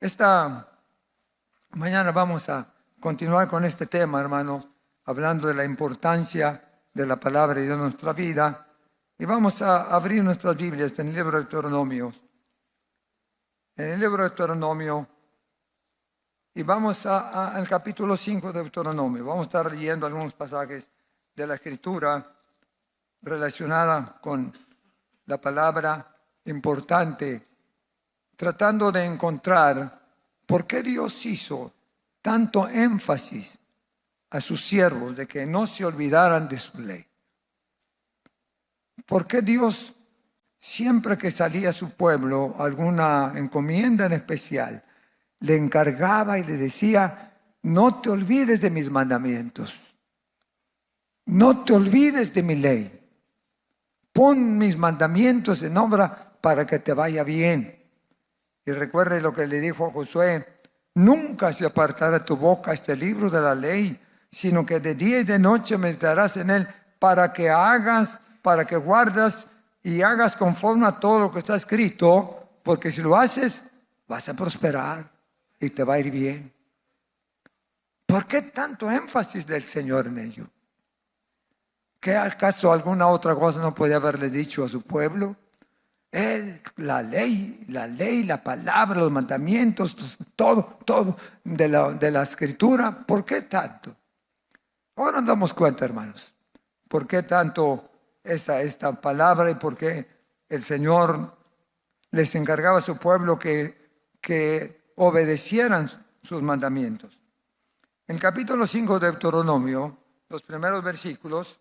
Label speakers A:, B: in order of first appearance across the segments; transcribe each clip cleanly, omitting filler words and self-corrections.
A: Esta mañana vamos a continuar con este tema, hermanos, hablando de la importancia de la palabra de Dios en nuestra vida. Y vamos a abrir nuestras Biblias en el libro de Deuteronomio. En el libro de Deuteronomio. Y vamos al capítulo 5 de Deuteronomio. Vamos a estar leyendo algunos pasajes de la Escritura relacionada con la palabra importante, tratando de encontrar por qué Dios hizo tanto énfasis a sus siervos de que no se olvidaran de su ley. ¿Por qué Dios, siempre que salía a su pueblo alguna encomienda en especial, le encargaba y le decía: no te olvides de mis mandamientos, no te olvides de mi ley, pon mis mandamientos en obra para que te vaya bien? Y recuerde lo que le dijo a Josué: nunca se apartará tu boca este libro de la ley, sino que de día y de noche meditarás en él, para que guardas y hagas conforme a todo lo que está escrito, porque si lo haces, vas a prosperar y te va a ir bien. ¿Por qué tanto énfasis del Señor en ello? ¿Qué acaso alguna otra cosa no puede haberle dicho a su pueblo? La ley, la palabra, los mandamientos, pues, todo de la Escritura. ¿Por qué tanto? Ahora nos damos cuenta, hermanos, por qué tanto esta palabra y por qué el Señor les encargaba a su pueblo que obedecieran sus mandamientos. En el capítulo 5 de Deuteronomio, los primeros versículos,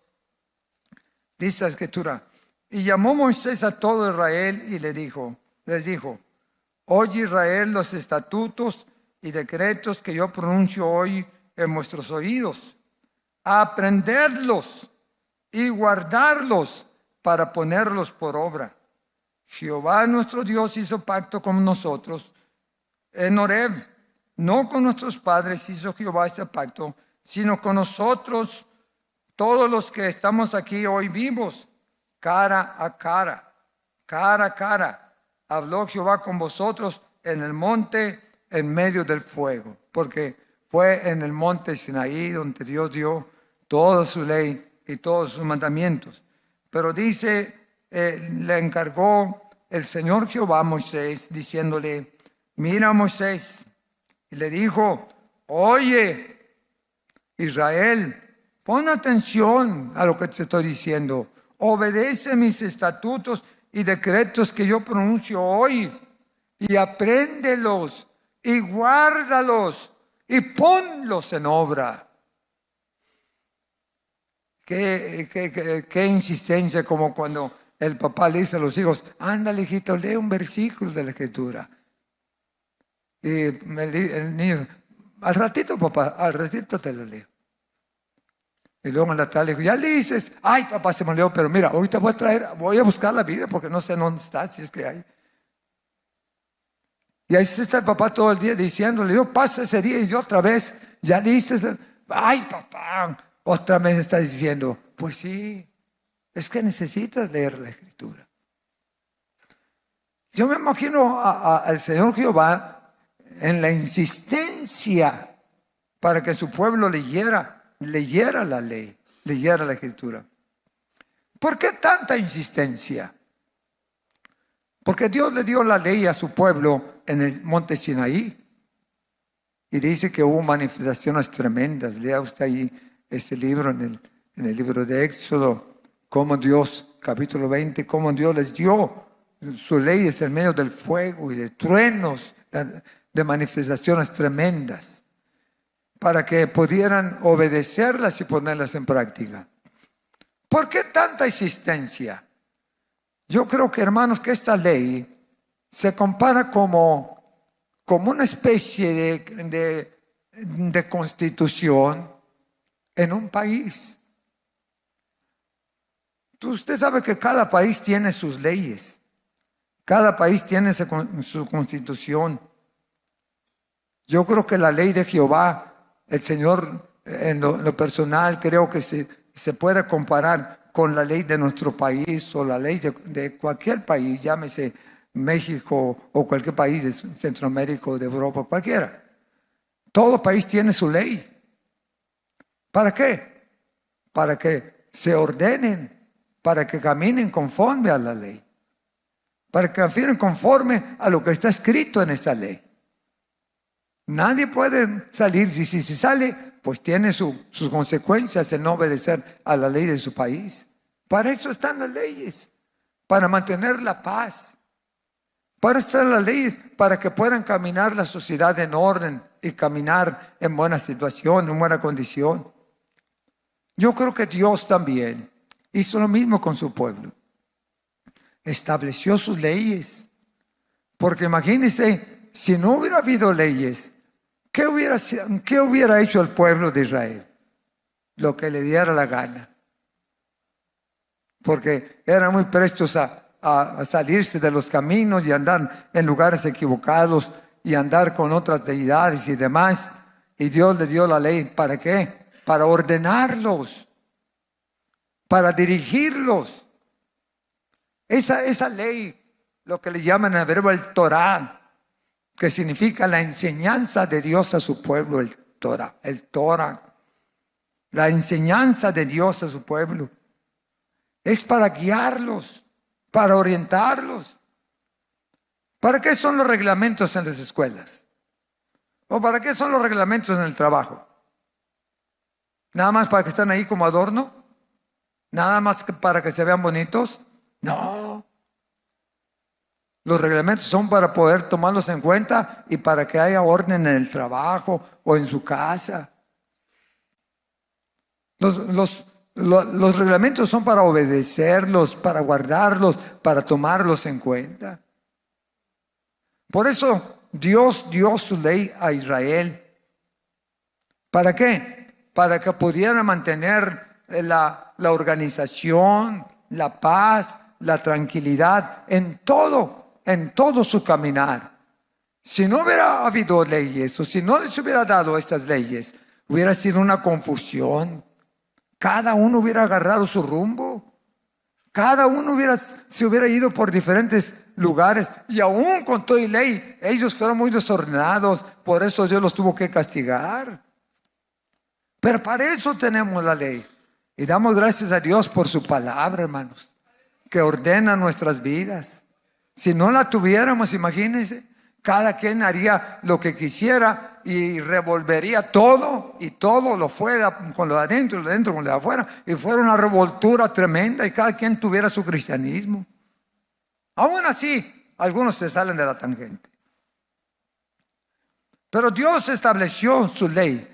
A: dice la Escritura: y llamó Moisés a todo Israel y les dijo: oye Israel, los estatutos y decretos que yo pronuncio hoy en vuestros oídos, aprenderlos y guardarlos para ponerlos por obra. Jehová nuestro Dios hizo pacto con nosotros en Horeb. No con nuestros padres hizo Jehová este pacto, sino con nosotros, todos los que estamos aquí hoy vivos. Cara a cara, habló Jehová con vosotros en el monte, en medio del fuego. Porque fue en el monte Sinaí donde Dios dio toda su ley y todos sus mandamientos. Pero dice, le encargó el Señor Jehová a Moisés, diciéndole: mira, Moisés, y le dijo: oye Israel, pon atención a lo que te estoy diciendo. Obedece mis estatutos y decretos que yo pronuncio hoy, y apréndelos y guárdalos y ponlos en obra. Qué insistencia, como cuando el papá le dice a los hijos: ándale, hijito, lee un versículo de la Escritura. Y el niño: al ratito, papá, al ratito te lo leo. Y luego en la tarde le dijo: ya le dices. Ay, papá, se me olvidó, pero mira, ahorita voy a buscar la Biblia porque no sé dónde está, si es que hay. Y ahí está el papá todo el día diciéndole: yo pasa ese día, y yo otra vez, ya le dices. Ay, papá, otra vez está diciendo. Pues sí, es que necesitas leer la Escritura. Yo me imagino al Señor Jehová en la insistencia para que su pueblo leyera la ley, leyera la Escritura. ¿Por qué tanta insistencia? Porque Dios le dio la ley a su pueblo en el monte Sinaí. Y dice que hubo manifestaciones tremendas. Lea usted ahí este libro, en el libro de Éxodo, cómo Dios, capítulo 20, cómo Dios les dio su ley en medio del fuego y de truenos, de manifestaciones tremendas, para que pudieran obedecerlas y ponerlas en práctica. ¿Por qué tanta insistencia? Yo creo que, hermanos, que esta ley se compara como una especie de constitución en un país. Usted sabe que cada país tiene sus leyes, cada país tiene su constitución. Yo creo que la ley de Jehová, el Señor, en lo personal, creo que se puede comparar con la ley de nuestro país o la ley de cualquier país, llámese México o cualquier país de Centroamérica o de Europa, cualquiera. Todo país tiene su ley. ¿Para qué? Para que se ordenen, para que caminen conforme a la ley, para que caminen conforme a lo que está escrito en esa ley. Nadie puede salir, si sale, pues tiene sus consecuencias el no obedecer a la ley de su país. Para eso están las leyes, para mantener la paz. Para eso están las leyes, para que puedan caminar la sociedad en orden y caminar en buena situación, en buena condición. Yo creo que Dios también hizo lo mismo con su pueblo. Estableció sus leyes. Porque imagínense, si no hubiera habido leyes, ¿qué hubiera hecho el pueblo de Israel? Lo que le diera la gana. Porque eran muy prestos a salirse de los caminos y andar en lugares equivocados y andar con otras deidades y demás. Y Dios le dio la ley. ¿Para qué? Para ordenarlos, para dirigirlos. Esa ley, lo que le llaman en hebreo el Torah, que significa la enseñanza de Dios a su pueblo, el Torah, la enseñanza de Dios a su pueblo, es para guiarlos, para orientarlos. ¿Para qué son los reglamentos en las escuelas? ¿O para qué son los reglamentos en el trabajo? ¿Nada más para que estén ahí como adorno? ¿Nada más para que se vean bonitos? No. Los reglamentos son para poder tomarlos en cuenta y para que haya orden en el trabajo o en su casa. Los reglamentos son para obedecerlos, para guardarlos, para tomarlos en cuenta. Por eso Dios dio su ley a Israel. ¿Para qué? Para que pudiera mantener la organización, la paz, la tranquilidad en todo su caminar. Si no hubiera habido leyes o si no les hubiera dado estas leyes, hubiera sido una confusión. Cada uno hubiera agarrado su rumbo. Cada uno se hubiera ido por diferentes lugares. Y aún con toda ley, ellos fueron muy desordenados. Por eso Dios los tuvo que castigar. Pero para eso tenemos la ley. Y damos gracias a Dios por su palabra, hermanos, que ordena nuestras vidas. Si no la tuviéramos, imagínense, cada quien haría lo que quisiera y revolvería todo, y todo lo fuera con lo de adentro y lo de adentro con lo de afuera, y fuera una revoltura tremenda y cada quien tuviera su cristianismo. Aún así, algunos se salen de la tangente. Pero Dios estableció su ley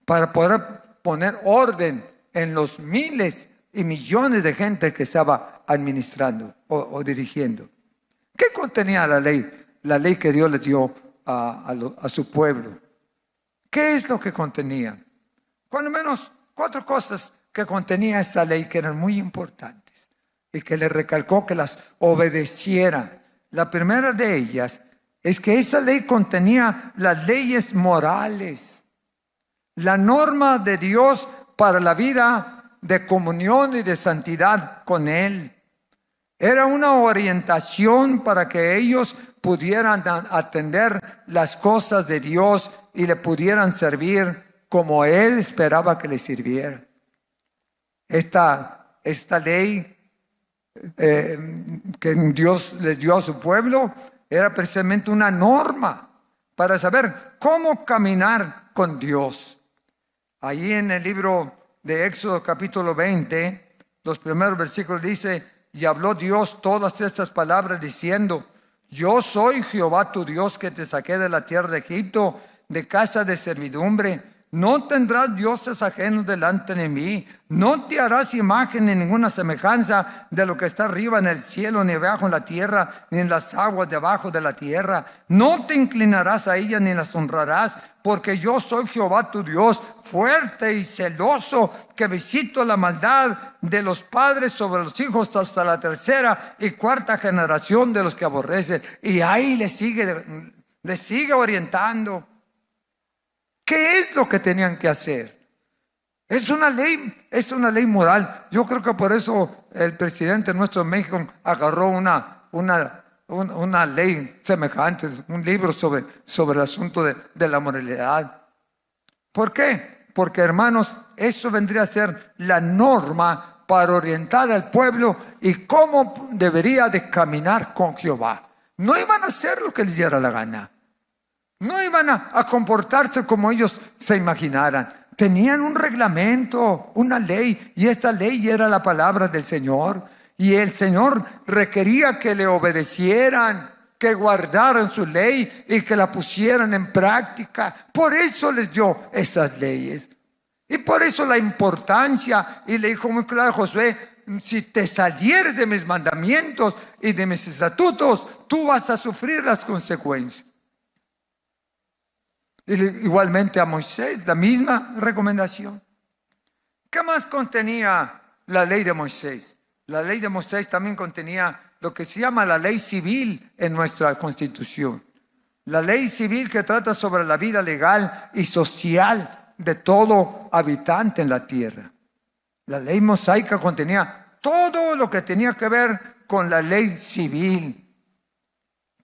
A: para poder poner orden en los miles y millones de gente que estaba administrando o dirigiendo. ¿Qué contenía la ley? La ley que Dios le dio a su pueblo. ¿Qué es lo que contenía? Cuando menos 4 cosas que contenía esa ley que eran muy importantes y que le recalcó que las obedecieran. La primera de ellas es que esa ley contenía las leyes morales, la norma de Dios para la vida de comunión y de santidad con Él. Era una orientación para que ellos pudieran atender las cosas de Dios y le pudieran servir como Él esperaba que le sirviera. Esta ley que Dios les dio a su pueblo era precisamente una norma para saber cómo caminar con Dios. Allí en el libro de Éxodo capítulo 20, los primeros versículos dice: y habló Dios todas estas palabras diciendo: yo soy Jehová tu Dios que te saqué de la tierra de Egipto, de casa de servidumbre. No tendrás dioses ajenos delante de mí. No te harás imagen ni ninguna semejanza de lo que está arriba en el cielo, ni abajo en la tierra, ni en las aguas debajo de la tierra. No te inclinarás a ellas ni las honrarás, porque yo soy Jehová tu Dios, fuerte y celoso, que visito la maldad de los padres sobre los hijos hasta la 3ª y 4ª generación de los que aborrecen. Y ahí le sigue orientando. ¿Qué es lo que tenían que hacer? Es una ley moral. Yo creo que por eso el presidente nuestro de México agarró una una ley semejante, un libro sobre el asunto de la moralidad. ¿Por qué? Porque, hermanos, eso vendría a ser la norma para orientar al pueblo y cómo debería de caminar con Jehová. No iban a hacer lo que les diera la gana. No iban a comportarse como ellos se imaginaran. Tenían un reglamento, una ley, y esta ley era la palabra del Señor. Y el Señor requería que le obedecieran, que guardaran su ley y que la pusieran en práctica. Por eso les dio esas leyes. Y por eso la importancia, y le dijo muy claro a Josué: si te salieres de mis mandamientos y de mis estatutos, tú vas a sufrir las consecuencias. Y igualmente a Moisés, la misma recomendación. ¿Qué más contenía la ley de Moisés? La ley de Moisés también contenía lo que se llama la ley civil en nuestra Constitución. La ley civil que trata sobre la vida legal y social de todo habitante en la tierra. La ley mosaica contenía todo lo que tenía que ver con la ley civil.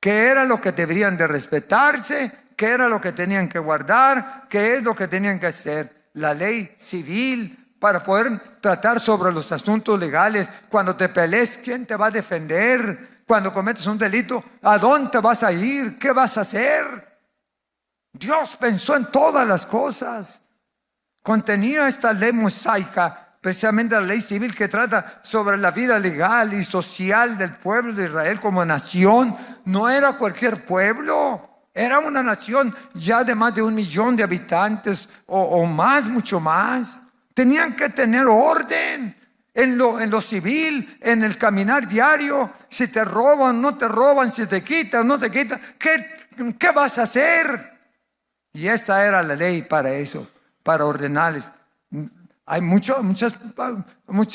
A: ¿Qué era lo que deberían de respetarse? ¿Qué era lo que tenían que guardar? ¿Qué es lo que tenían que hacer? La ley civil para poder tratar sobre los asuntos legales. Cuando te pelees, ¿quién te va a defender? Cuando cometes un delito, ¿a dónde vas a ir? ¿Qué vas a hacer? Dios pensó en todas las cosas. Contenía esta ley mosaica, precisamente la ley civil que trata sobre la vida legal y social del pueblo de Israel como nación. No era cualquier pueblo. Era una nación ya de más de 1 millón de habitantes o más, mucho más. Tenían que tener orden en lo civil, en el caminar diario. Si te roban, no te roban, si te quitan, no te quitan. ¿Qué vas a hacer? Y esta era la ley para eso, para ordenarles. Hay mucha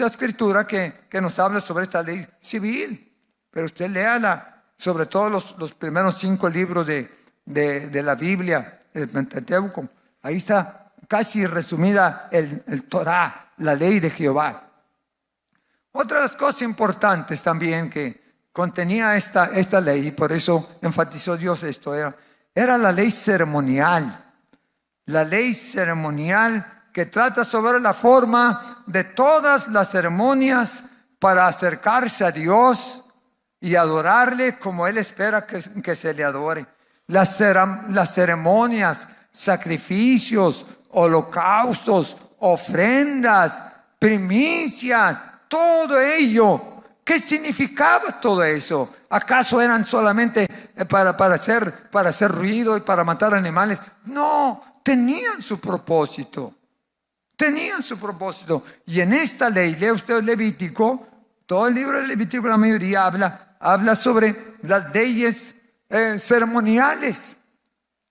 A: escritura que nos habla sobre esta ley civil. Pero usted léala, sobre todo los primeros 5 libros de la Biblia, el Pentateuco. Ahí está casi resumida el Torah, la ley de Jehová. Otra de las cosas importantes también que contenía esta ley, y por eso enfatizó Dios esto, era la ley ceremonial. La ley ceremonial que trata sobre la forma de todas las ceremonias para acercarse a Dios y adorarle como Él espera que se le adore. Las ceremonias, sacrificios, holocaustos, ofrendas, primicias, todo ello. ¿Qué significaba todo eso? ¿Acaso eran solamente para hacer ruido y para matar animales? No, tenían su propósito. Tenían su propósito. Y en esta ley, lee usted Levítico, todo el libro de Levítico, la mayoría habla sobre las leyes ceremoniales.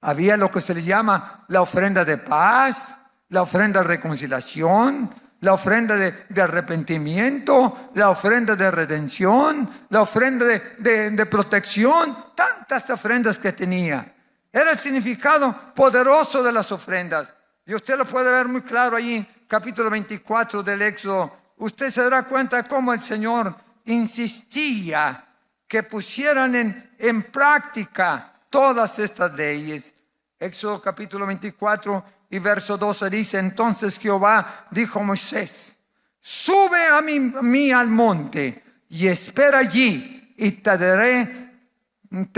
A: Había lo que se le llama la ofrenda de paz, la ofrenda de reconciliación, la ofrenda de arrepentimiento, la ofrenda de redención, la ofrenda de protección. Tantas ofrendas que tenía. Era el significado poderoso de las ofrendas. Y usted lo puede ver muy claro allí, capítulo 24 del Éxodo. Usted se dará cuenta de cómo el Señor insistía que pusieran en práctica todas estas leyes. Éxodo capítulo 24 y verso 12 dice: entonces Jehová dijo a Moisés: sube a mí al monte y espera allí, y te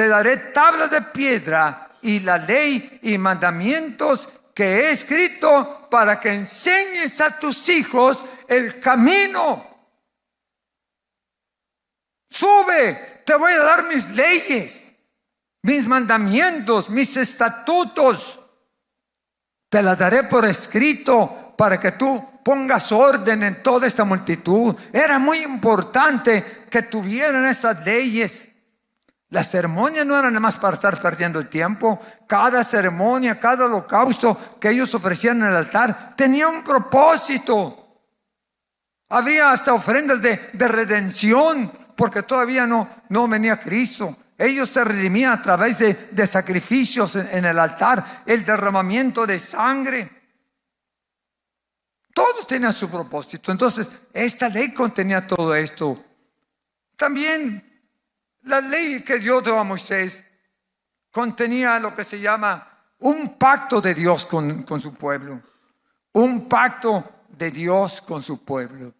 A: daré tablas de piedra y la ley y mandamientos que he escrito, para que enseñes a tus hijos el camino. Sube, te voy a dar mis leyes, mis mandamientos, mis estatutos. Te las daré por escrito para que tú pongas orden en toda esta multitud. Era muy importante que tuvieran esas leyes. Las ceremonias no eran nada más para estar perdiendo el tiempo. Cada ceremonia, cada holocausto que ellos ofrecían en el altar tenía un propósito. Había hasta ofrendas de redención, porque todavía no venía Cristo. Ellos se redimían a través de sacrificios en el altar, el derramamiento de sangre. Todos tenían su propósito. Entonces, esta ley contenía todo esto. También la ley que Dios dio a Moisés contenía lo que se llama un pacto de Dios con su pueblo. Un pacto de Dios con su pueblo.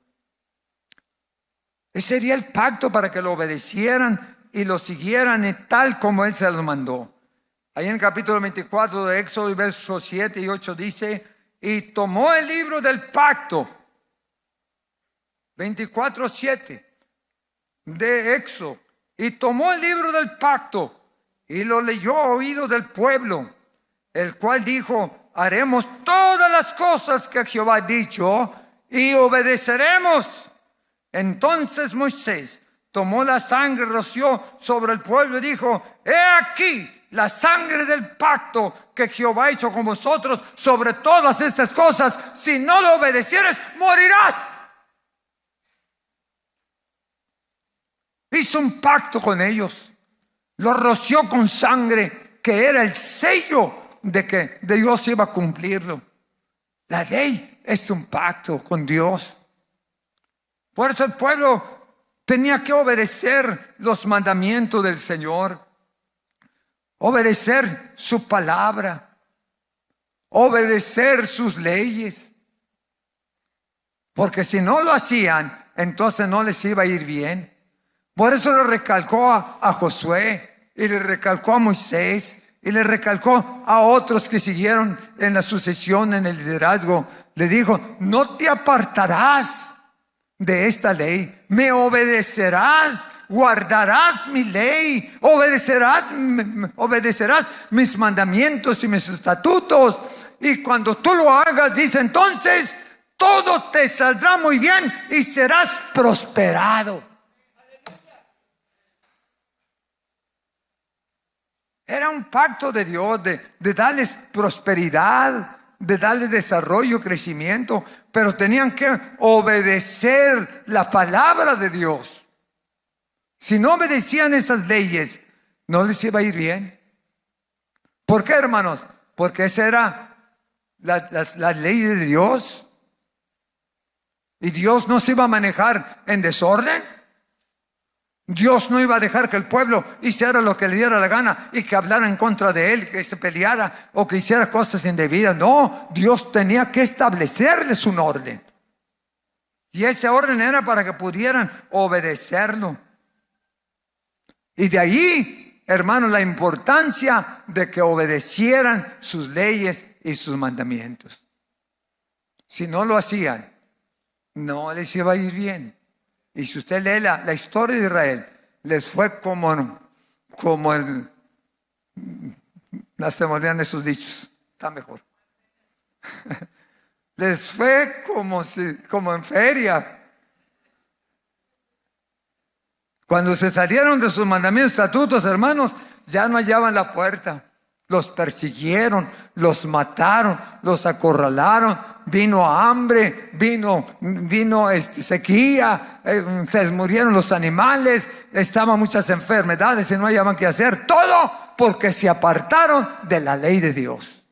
A: Ese sería el pacto para que lo obedecieran y lo siguieran tal como Él se los mandó. Ahí en el capítulo 24 de Éxodo, versos 7 y 8 dice: y tomó el libro del pacto, 24:7 de Éxodo, y tomó el libro del pacto y lo leyó a oído del pueblo, el cual dijo: haremos todas las cosas que Jehová ha dicho y obedeceremos. Entonces Moisés tomó la sangre, roció sobre el pueblo y dijo: he aquí la sangre del pacto que Jehová ha hecho con vosotros. Sobre todas estas cosas, si no lo obedecieres, morirás. Hizo un pacto con ellos, lo roció con sangre, que era el sello de que Dios iba a cumplirlo. La ley es un pacto con Dios. Por eso el pueblo tenía que obedecer los mandamientos del Señor, obedecer su palabra, obedecer sus leyes. Porque si no lo hacían, entonces no les iba a ir bien. Por eso le recalcó a Josué, y le recalcó a Moisés, y le recalcó a otros que siguieron en la sucesión, en el liderazgo. Le dijo: no te apartarás de esta ley, me obedecerás, guardarás mi ley, obedecerás mis mandamientos y mis estatutos. Y cuando tú lo hagas, dice, entonces todo te saldrá muy bien y serás prosperado. Era un pacto de Dios de darles prosperidad, de darles desarrollo, crecimiento, pero tenían que obedecer la palabra de Dios. Si no obedecían esas leyes, no les iba a ir bien. ¿Por qué, hermanos? Porque esa era la ley de Dios. Y Dios no se iba a manejar en desorden. Dios no iba a dejar que el pueblo hiciera lo que le diera la gana y que hablara en contra de él, que se peleara o que hiciera cosas indebidas. No, Dios tenía que establecerles un orden. Y ese orden era para que pudieran obedecerlo. Y de ahí, hermanos, la importancia de que obedecieran sus leyes y sus mandamientos. Si no lo hacían, no les iba a ir bien. Y si usted lee la historia de Israel, les fue como no se me olvidan esos dichos, está mejor. Les fue como en feria. Cuando se salieron de sus mandamientos, estatutos, hermanos, ya no hallaban la puerta. Los persiguieron, los mataron, los acorralaron. Vino hambre, vino sequía, se murieron los animales, estaban muchas enfermedades y no hallaban qué hacer. Todo porque se apartaron de la ley de Dios.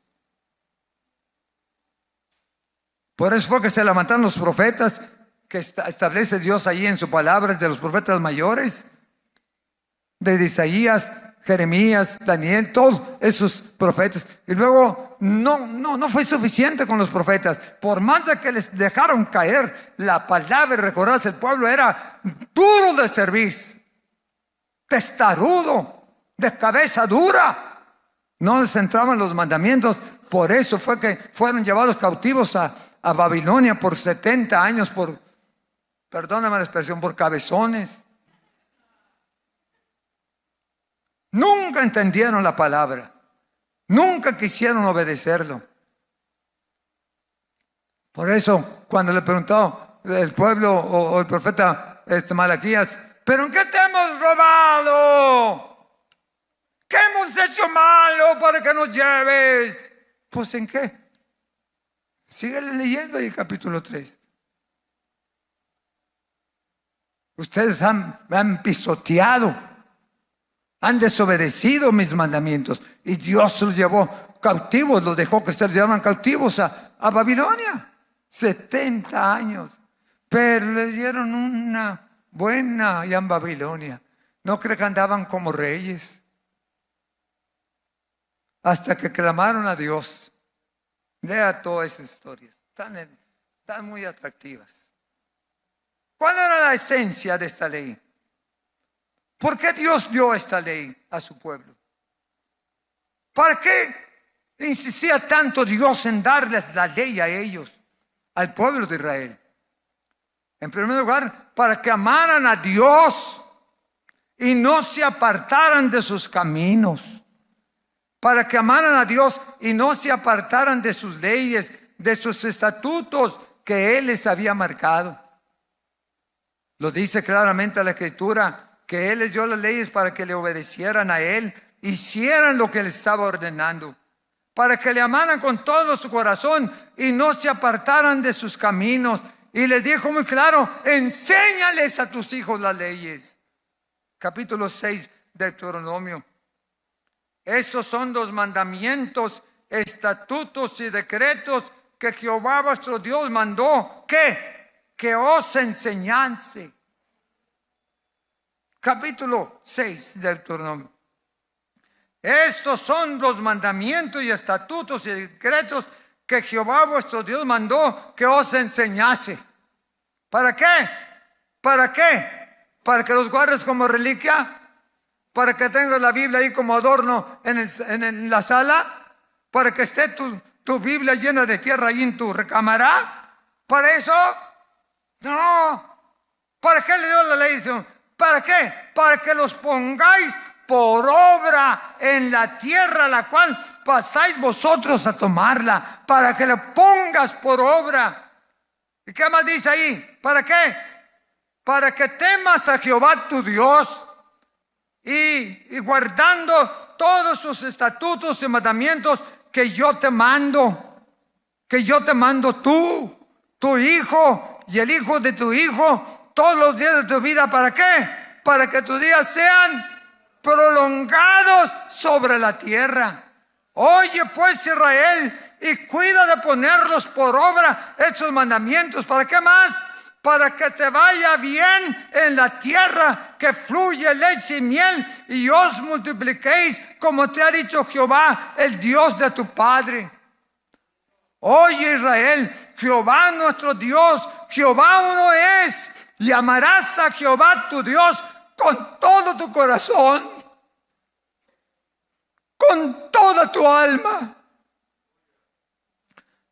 A: Por eso fue que se levantaron los profetas que establece Dios allí en su palabra, de los profetas mayores, de Isaías, Jeremías, Daniel, todos esos profetas. Y luego no fue suficiente con los profetas. Por más de que les dejaron caer la palabra y recordarse, el pueblo era duro de cerviz, testarudo, de cabeza dura. No les entraban los mandamientos. Por eso fue que fueron llevados cautivos a Babilonia por 70 años, perdóname la expresión, por cabezones. Nunca entendieron la palabra. Nunca quisieron obedecerlo. Por eso, cuando le preguntó el pueblo o el profeta Malaquías, ¿pero en qué te hemos robado? ¿Qué hemos hecho malo para que nos lleves? Pues ¿en qué? Sigue leyendo ahí el capítulo 3. Ustedes me han pisoteado, han desobedecido mis mandamientos y Dios los llevó cautivos, los dejó que se los llevaran cautivos a Babilonia. 70 años, pero les dieron una buena allá en Babilonia. ¿No cree que andaban como reyes? Hasta que clamaron a Dios. Lea todas esas historias. Están muy atractivas. ¿Cuál era la esencia de esta ley? ¿Por qué Dios dio esta ley a su pueblo? ¿Para qué insistía tanto Dios en darles la ley a ellos, al pueblo de Israel? En primer lugar, para que amaran a Dios y no se apartaran de sus caminos. Para que amaran a Dios y no se apartaran de sus leyes, de sus estatutos que Él les había marcado. Lo dice claramente la Escritura, que Él les dio las leyes para que le obedecieran a Él, hicieran lo que Él estaba ordenando, para que le amaran con todo su corazón y no se apartaran de sus caminos. Y les dijo muy claro: enséñales a tus hijos las leyes. Capítulo 6 de Deuteronomio. Esos son los mandamientos, estatutos y decretos que Jehová vuestro Dios mandó. ¿Qué? Que os enseñase. Capítulo 6 de Deuteronomio. Estos son los mandamientos y estatutos y decretos que Jehová vuestro Dios mandó que os enseñase. ¿Para qué? ¿Para qué? ¿Para que los guardes como reliquia? ¿Para que tengas la Biblia ahí como adorno en la sala? ¿Para que esté tu Biblia llena de tierra ahí en tu recámara? ¿Para eso? No. ¿Para qué le dio la ley? ¿Para qué? Para que los pongáis por obra en la tierra la cual pasáis vosotros a tomarla. Para que le pongas por obra. ¿Y qué más dice ahí? ¿Para qué? Para que temas a Jehová tu Dios y guardando todos sus estatutos y mandamientos que yo te mando. Que yo te mando tú, tu hijo y el hijo de tu hijo todos los días de tu vida. ¿Para qué? Para que tus días sean prolongados sobre la tierra. Oye pues Israel, y cuida de ponerlos por obra estos mandamientos. ¿Para qué más? Para que te vaya bien en la tierra que fluye leche y miel, y os multipliquéis como te ha dicho Jehová, el Dios de tu padre. Oye Israel, Jehová nuestro Dios, Jehová uno es, y amarás a Jehová tu Dios con todo tu corazón, con toda tu alma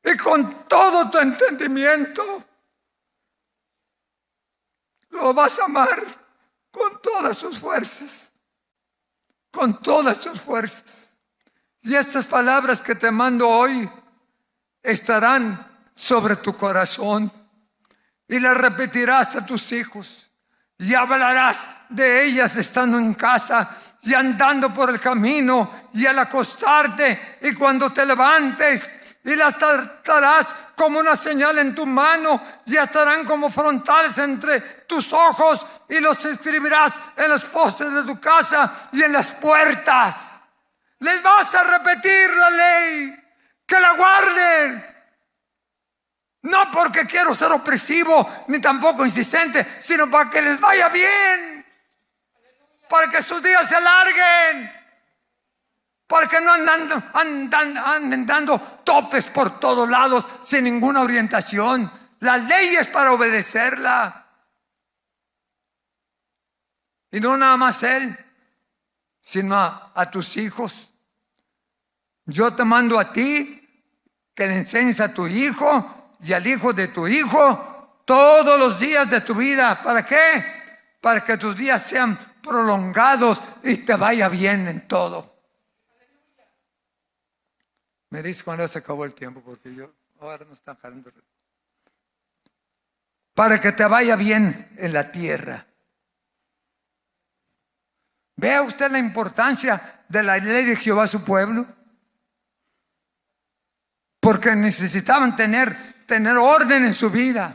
A: y con todo tu entendimiento. Lo vas a amar con todas sus fuerzas, con todas sus fuerzas. Y estas palabras que te mando hoy estarán sobre tu corazón, y las repetirás a tus hijos, y hablarás de ellas estando en casa y andando por el camino y al acostarte y cuando te levantes. Y las tratarás como una señal en tu mano, y estarán como frontales entre tus ojos, y los escribirás en los postes de tu casa y en las puertas. Les vas a repetir la ley, que la guarden. No porque quiero ser opresivo ni tampoco insistente, sino para que les vaya bien, para que sus días se alarguen, para que no anden dando topes por todos lados sin ninguna orientación. La ley es para obedecerla. Y no nada más él, sino a tus hijos. Yo te mando a ti que le enseñes a tu hijo y al hijo de tu hijo todos los días de tu vida. ¿Para qué? Para que tus días sean prolongados y te vaya bien en todo. Me dice cuando se acabó el tiempo, porque yo ahora no está jalando. Para que te vaya bien en la tierra. ¿Vea usted la importancia de la ley de Jehová a su pueblo? Porque necesitaban tener orden en su vida.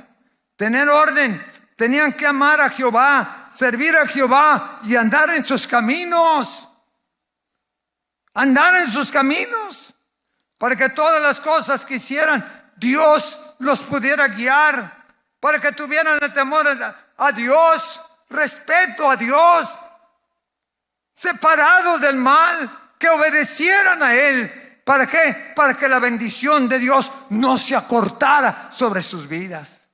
A: Tener orden. Tenían que amar a Jehová, servir a Jehová y andar en sus caminos. Andar en sus caminos. Para que todas las cosas que hicieran, Dios los pudiera guiar. Para que tuvieran el temor a Dios, respeto a Dios. separados del mal, que obedecieran a Él. ¿Para qué? Para que la bendición de Dios no se acortara sobre sus vidas.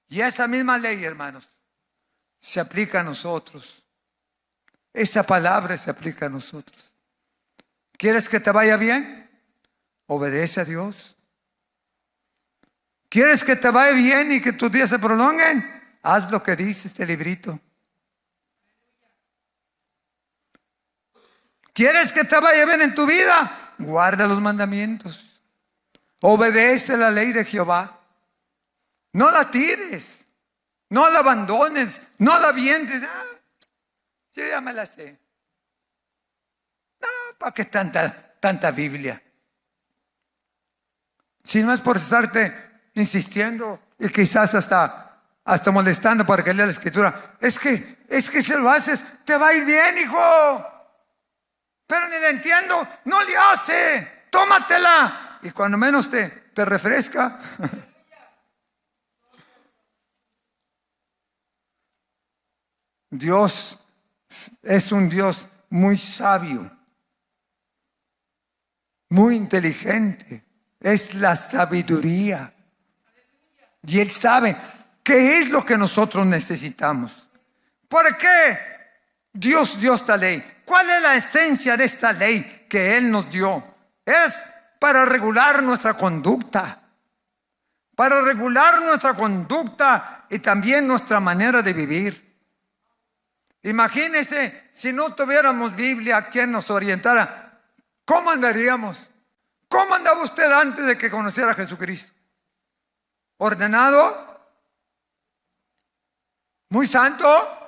A: Y esa misma ley, hermanos, se aplica a nosotros. Esa palabra se aplica a nosotros. ¿Quieres que te vaya bien? Obedece a Dios. ¿Quieres que te vaya bien y que tus días se prolonguen? Haz lo que dice este librito. ¿Quieres que te vaya bien en tu vida? Guarda los mandamientos. Obedece la ley de Jehová. No la tires. No la abandones. No la avientes. Yo ya me la sé. No, ¿para qué tanta Biblia? Si no es por estarte insistiendo y quizás hasta molestando para que lea la escritura. Es que si lo haces, te va a ir bien, hijo. Pero ni le entiendo, no le hace, tómatela. Y cuando menos te refresca. Dios es un Dios muy sabio, muy inteligente. Es la sabiduría. Y Él sabe qué es lo que nosotros necesitamos. ¿Por qué Dios dio esta ley? ¿Cuál es la esencia de esta ley que Él nos dio? Es para regular nuestra conducta. Para regular nuestra conducta y también nuestra manera de vivir. Imagínese si no tuviéramos Biblia, quien nos orientara. ¿Cómo andaríamos? ¿Cómo andaba usted antes de que conociera a Jesucristo? ¿Ordenado? ¿Muy santo?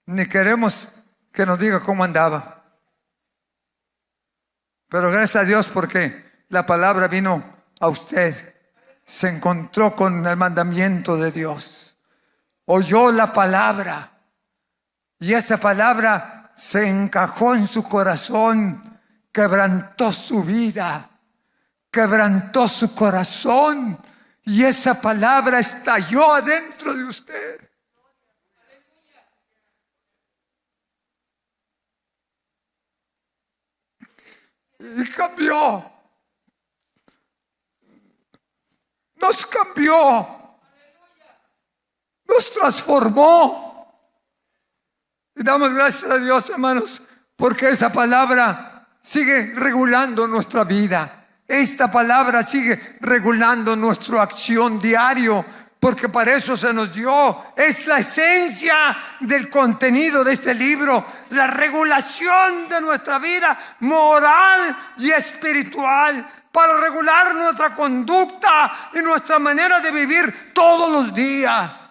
A: Ni queremos que nos diga cómo andaba. Pero gracias a Dios porque la palabra vino a usted. Se encontró con el mandamiento de Dios. Oyó la palabra. Y esa palabra se encajó en su corazón. Quebrantó su vida. Quebrantó su corazón. Y esa palabra estalló adentro de usted. Y cambió. Nos cambió. Nos transformó. Y damos gracias a Dios, hermanos, porque esa palabra sigue regulando nuestra vida. Esta palabra sigue regulando nuestra acción diario, porque para eso se nos dio. Es la esencia del contenido de este libro, la regulación de nuestra vida moral y espiritual, para regular nuestra conducta y nuestra manera de vivir todos los días.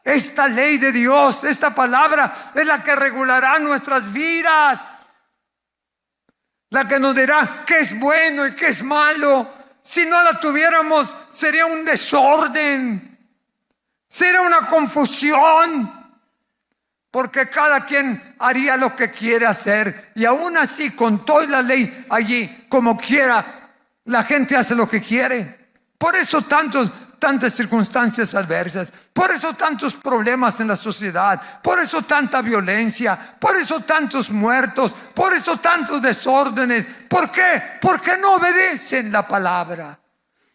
A: Esta ley de Dios, esta palabra es la que regulará nuestras vidas, la que nos dirá qué es bueno y qué es malo. Si no la tuviéramos, sería un desorden, sería una confusión, porque cada quien haría lo que quiere hacer. Y aún así, con toda la ley allí, como quiera, la gente hace lo que quiere. Por eso tantas circunstancias adversas, por eso tantos problemas en la sociedad, por eso tanta violencia, por eso tantos muertos, por eso tantos desórdenes. ¿Por qué? Porque no obedecen la palabra,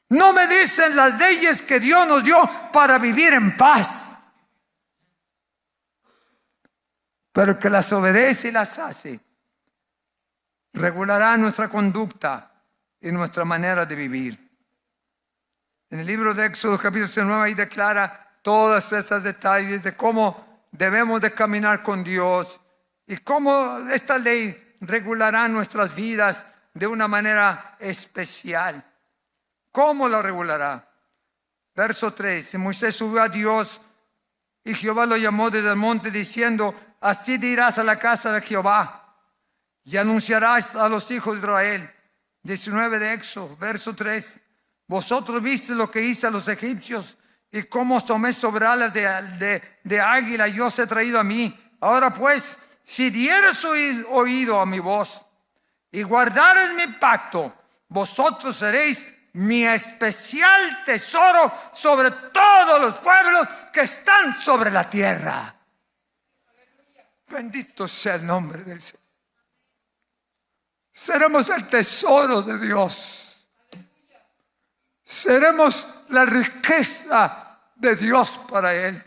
A: no obedecen las leyes que Dios nos dio para vivir en paz. Pero el que las obedece y las hace, regulará nuestra conducta y nuestra manera de vivir. En el libro de Éxodo capítulo 9 ahí declara todos estos detalles de cómo debemos de caminar con Dios y cómo esta ley regulará nuestras vidas de una manera especial. ¿Cómo la regulará? Verso 3. Y Moisés subió a Dios y Jehová lo llamó desde el monte diciendo: así dirás a la casa de Jehová y anunciarás a los hijos de Israel. 19 de Éxodo, verso 3. Vosotros viste lo que hice a los egipcios y cómo os tomé sobre alas de águila y os he traído a mí. Ahora pues, si dieres oído a mi voz y guardares mi pacto, vosotros seréis mi especial tesoro sobre todos los pueblos que están sobre la tierra. Bendito sea el nombre del Señor. Seremos el tesoro de Dios. Seremos la riqueza de Dios para Él.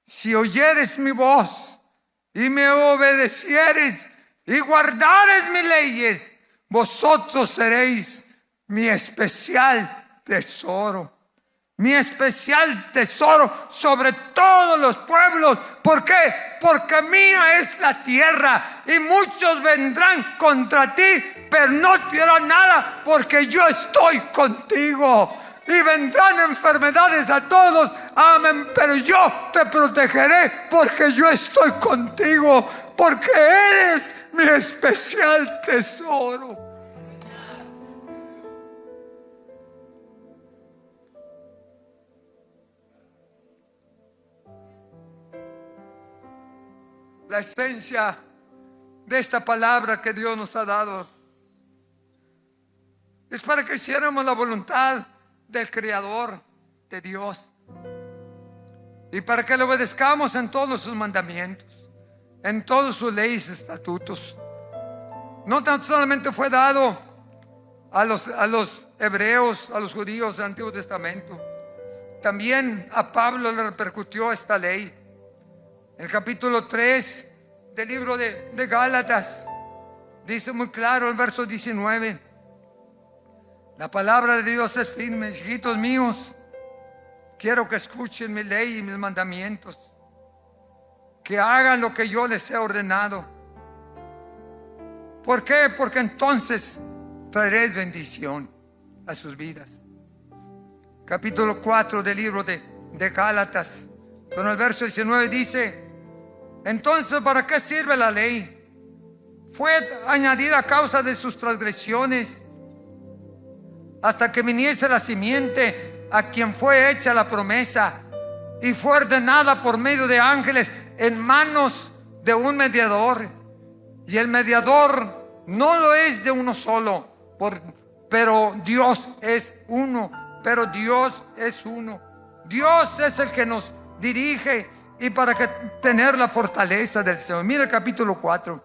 A: Si oyeres mi voz y me obedecieres y guardares mis leyes, vosotros seréis mi especial tesoro. Mi especial tesoro sobre todos los pueblos. ¿Por qué? Porque mía es la tierra y muchos vendrán contra ti, pero no te harán nada porque yo estoy contigo. Y vendrán enfermedades a todos, amén, pero yo te protegeré porque yo estoy contigo, porque eres mi especial tesoro. La esencia de esta palabra que Dios nos ha dado es para que hiciéramos la voluntad del Creador, de Dios, y para que le obedezcamos en todos sus mandamientos, en todas sus leyes y estatutos. No tan solamente fue dado a los hebreos, a los judíos del Antiguo Testamento, también a Pablo le repercutió esta ley. El capítulo 3 del libro de Gálatas dice muy claro el verso 19: la palabra de Dios es firme. Hijitos míos, quiero que escuchen mi ley y mis mandamientos, que hagan lo que yo les he ordenado. ¿Por qué? Porque entonces traeréis bendición a sus vidas. Capítulo 4 del libro de Gálatas, con el verso 19 dice: entonces, ¿para qué sirve la ley? Fue añadida a causa de sus transgresiones, hasta que viniese la simiente a quien fue hecha la promesa, y fue ordenada por medio de ángeles en manos de un mediador. Y el mediador no lo es de uno solo, pero Dios es uno. Pero Dios es uno. Dios es el que nos dirige, y para que tener la fortaleza del Señor. Mira el capítulo 4.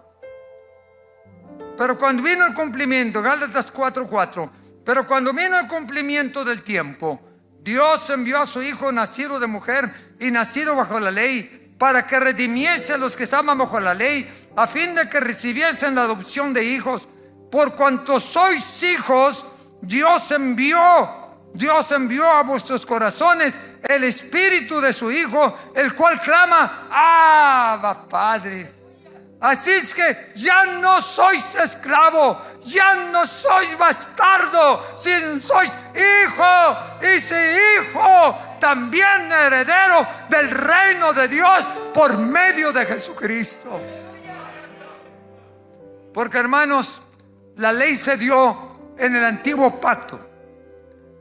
A: Pero cuando vino el cumplimiento, Gálatas 4:4, pero cuando vino el cumplimiento del tiempo, Dios envió a su Hijo, nacido de mujer y nacido bajo la ley, para que redimiese a los que estaban bajo la ley, a fin de que recibiesen la adopción de hijos. Por cuanto sois hijos, Dios envió a vuestros corazones el espíritu de su Hijo, el cual clama: Abba, Padre. Así es que ya no sois esclavo, ya no sois bastardo, sino sois hijo, y si hijo, también heredero del reino de Dios por medio de Jesucristo. Porque, hermanos, la ley se dio en el antiguo pacto,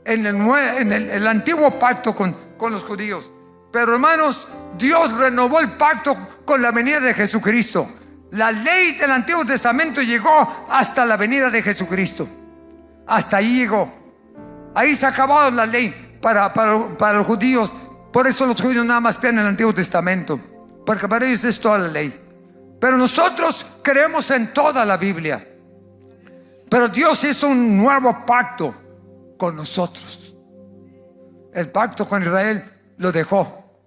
A: en el antiguo pacto con los judíos. Pero, hermanos, Dios renovó el pacto con la venida de Jesucristo. La ley del Antiguo Testamento llegó hasta la venida de Jesucristo. Hasta ahí llegó. Ahí se acabó la ley para los judíos. Por eso los judíos nada más tienen el Antiguo Testamento, porque para ellos es toda la ley. Pero nosotros creemos en toda la Biblia. Pero Dios hizo un nuevo pacto con nosotros. El pacto con Israel lo dejó,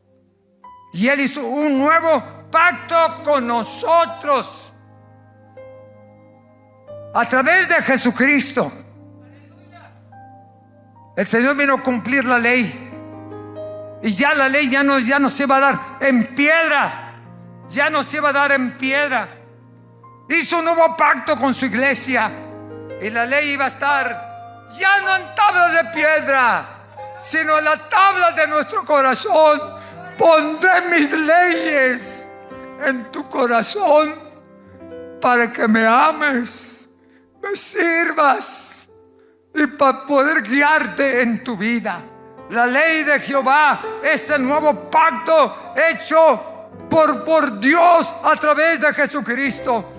A: y Él hizo un nuevo pacto con nosotros a través de Jesucristo. El Señor vino a cumplir la ley, y ya la ley ya no se va a dar en piedra, ya no se va a dar en piedra. Hizo un nuevo pacto con su iglesia, y la ley iba a estar ya no en tablas de piedra, sino en la tabla de nuestro corazón. Pondré mis leyes en tu corazón para que me ames, me sirvas, y para poder guiarte en tu vida. La ley de Jehová es el nuevo pacto hecho por Dios a través de Jesucristo.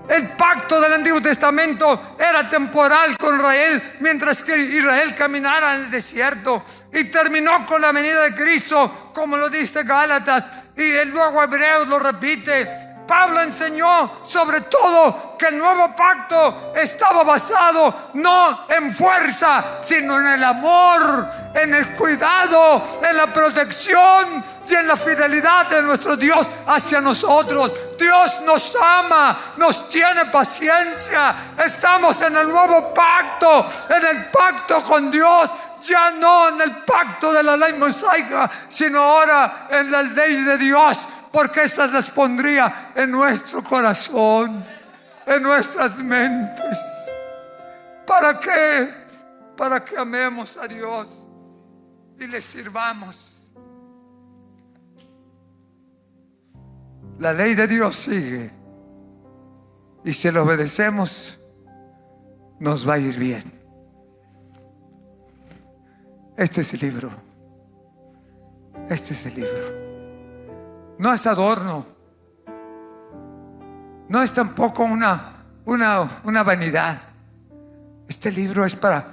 A: El pacto del Antiguo Testamento era temporal con Israel, mientras que Israel caminara en el desierto, y terminó con la venida de Cristo, como lo dice Gálatas, y luego Hebreos lo repite. Pablo enseñó sobre todo que el nuevo pacto estaba basado no en fuerza, sino en el amor, en el cuidado, en la protección y en la fidelidad de nuestro Dios hacia nosotros. Dios nos ama, nos tiene paciencia. Estamos en el nuevo pacto, en el pacto con Dios. Ya no en el pacto de la ley mosaica, sino ahora en la ley de Dios, porque esas las pondría en nuestro corazón, en nuestras mentes. ¿Para qué? Para que amemos a Dios y le sirvamos. La ley de Dios sigue, y si le obedecemos, nos va a ir bien. Este es el libro. Este es el libro. No es adorno. No es tampoco una vanidad. Este libro es para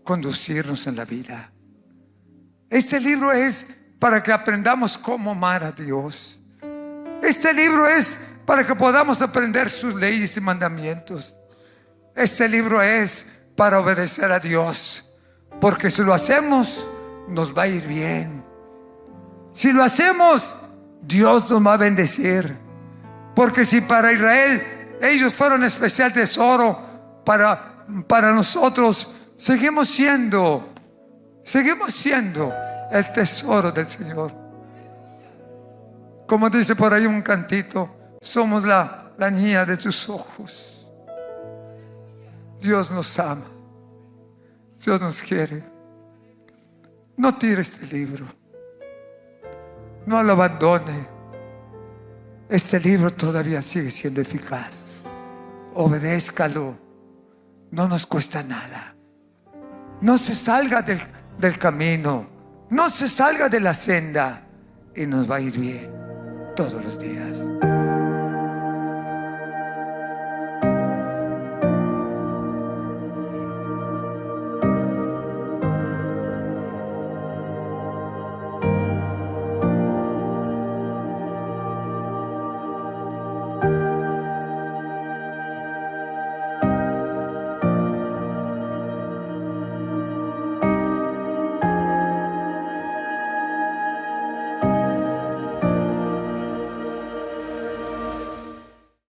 A: conducirnos en la vida. Este libro es para que aprendamos cómo amar a Dios. Este libro es para que podamos aprender sus leyes y mandamientos. Este libro es para obedecer a Dios. Porque si lo hacemos, nos va a ir bien. Si lo hacemos, Dios nos va a bendecir. Porque si para Israel ellos fueron especial tesoro, para nosotros seguimos siendo el tesoro del Señor. Como dice por ahí un cantito, somos la niña de tus ojos. Dios nos ama. Dios nos quiere. No tire este libro. No lo abandone. Este libro todavía sigue siendo eficaz. Obedézcalo. No nos cuesta nada. No se salga del camino. No se salga de la senda. Y nos va a ir bien todos los días.